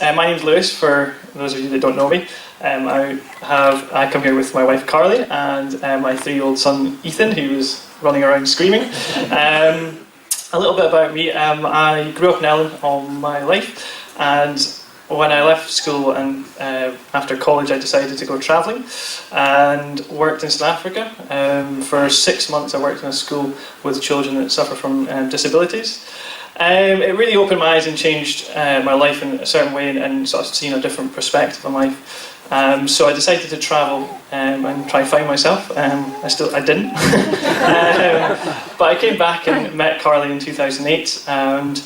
My name's Lewis, for those of you that don't know me. I come here with my wife Carly and my 3-year-old son Ethan, who was running around screaming. A little bit about me. I grew up in Ellon all my life, and when I left school and after college I decided to go travelling and worked in South Africa. For 6 months I worked in a school with children that suffer from disabilities. It really opened my eyes and changed my life in a certain way and sort of seen a different perspective on life. So I decided to travel and try and find myself. I didn't. But I came back and met Carly in 2008, and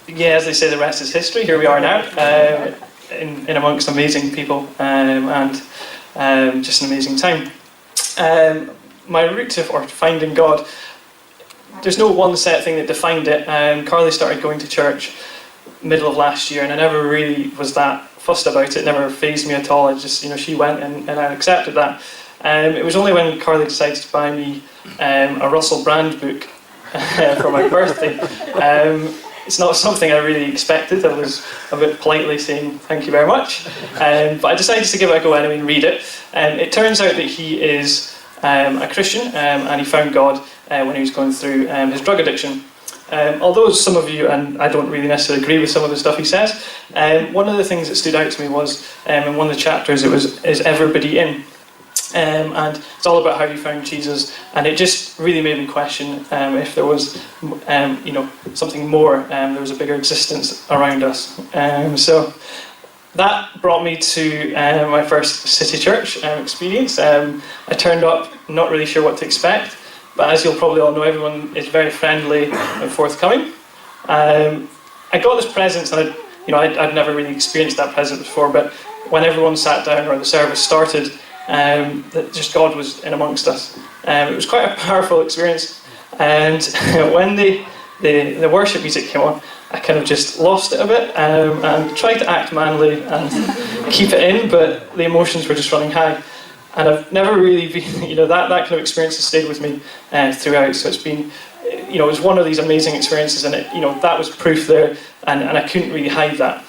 yeah, as they say, the rest is history. Here we are now, in amongst amazing people, and just an amazing time. My route to finding God, there's no one set thing that defined it. Carly started going to church middle of last year, and I never really was that fussed about it. Never fazed me at all. I just, she went, and I accepted that. It was only when Carly decided to buy me a Russell Brand book for my birthday. It's not something I really expected. I was a bit politely saying thank you very much, but I decided to give it a go anyway and read it. It turns out that he is a Christian, and he found God when he was going through his drug addiction. Although some of you, and I don't really necessarily agree with some of the stuff he says, one of the things that stood out to me was in one of the chapters, is everybody in? And it's all about how you found Jesus, and it just really made me question if there was something more, there was a bigger existence around us. So that brought me to my first City Church experience. I turned up not really sure what to expect, but as you'll probably all know, everyone is very friendly and forthcoming. I got this presence, and I'd never really experienced that presence before, but when everyone sat down or the service started, that just God was in amongst us. It was quite a powerful experience, and when the worship music came on, I kind of just lost it a bit and tried to act manly and keep it in, but the emotions were just running high. And I've never really been, that kind of experience has stayed with me throughout. So it's been, it was one of these amazing experiences, and that was proof there, and I couldn't really hide that.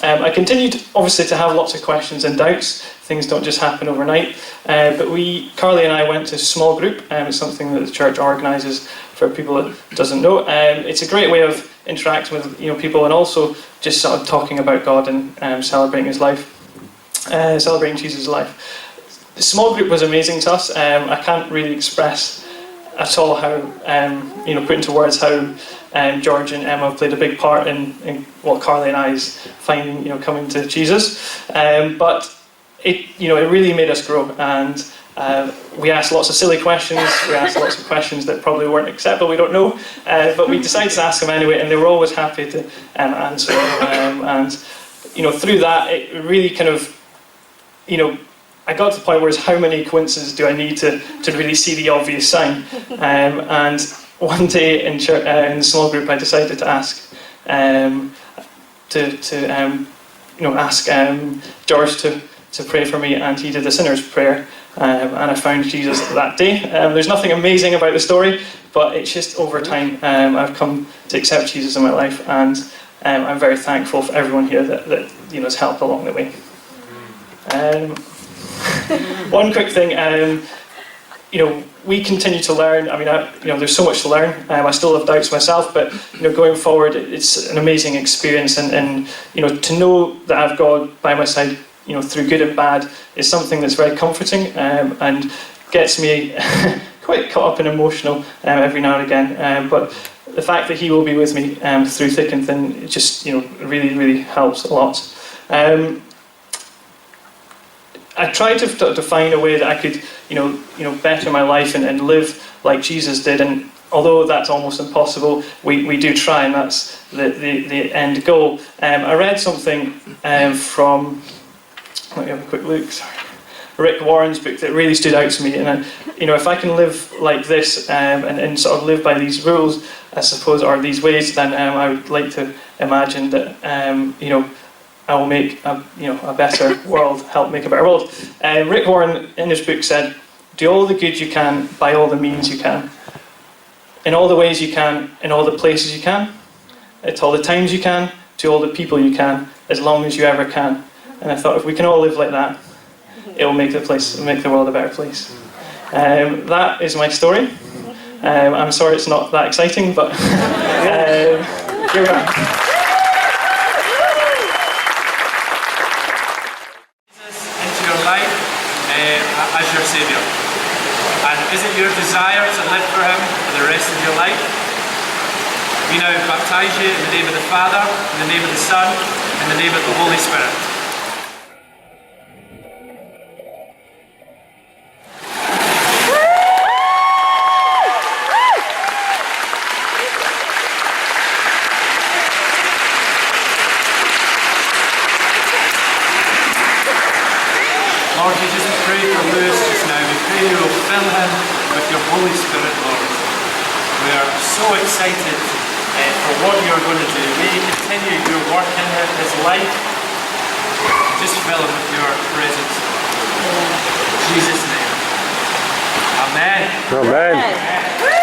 I continued, obviously, to have lots of questions and doubts. Things don't just happen overnight. But Carly and I went to a small group. It's something that the church organises for people that doesn't know. It's a great way of interacting with people, and also just sort of talking about God and celebrating His life, celebrating Jesus' life. The small group was amazing to us. I can't really express at all how, put into words how George and Emma played a big part in what Carly and I's finding, coming to Jesus. But it really made us grow, and we asked lots of silly questions. We asked lots of questions that probably weren't acceptable. We don't know, but we decided to ask them anyway, and they were always happy to answer. And through that, it really kind of, I got to the point where it's how many coincidences do I need to really see the obvious sign? And one day in the small group, I decided to ask George to pray for me, and he did the sinner's prayer, and I found Jesus that day. There's nothing amazing about the story, but it's just over time I've come to accept Jesus in my life, and I'm very thankful for everyone here that has helped along the way. One quick thing, we continue to learn. I mean, there's so much to learn. I still have doubts myself, but going forward, it's an amazing experience, and to know that I have God by my side, through good and bad, is something that's very comforting, and gets me quite caught up and emotional every now and again. But the fact that He will be with me through thick and thin, it just really, really helps a lot. I tried to find a way that I could, better my life and live like Jesus did. And although that's almost impossible, we do try, and that's the end goal. I read something from, let me have a quick look. Sorry, Rick Warren's book that really stood out to me. And if I can live like this and sort of live by these rules, I suppose, or these ways, then I would like to imagine that I will make a better world, help make a better world. Rick Warren in his book said, "Do all the good you can by all the means you can, in all the ways you can, in all the places you can, at all the times you can, to all the people you can, as long as you ever can. And I thought, if we can all live like that, it will make the world a better place. That is my story. I'm sorry it's not that exciting, but here we are. Into your life as your Saviour. And is it your desire to live for Him for the rest of your life? We now baptise you in the name of the Father, in the name of the Son, in the name of the Holy Spirit. Lord Jesus, we pray for Lewis just now. We pray you will fill him with your Holy Spirit, Lord. We are so excited for what you're going to do. May you continue your work in his life. Just fill him with your presence. In Jesus' name. Amen. Amen.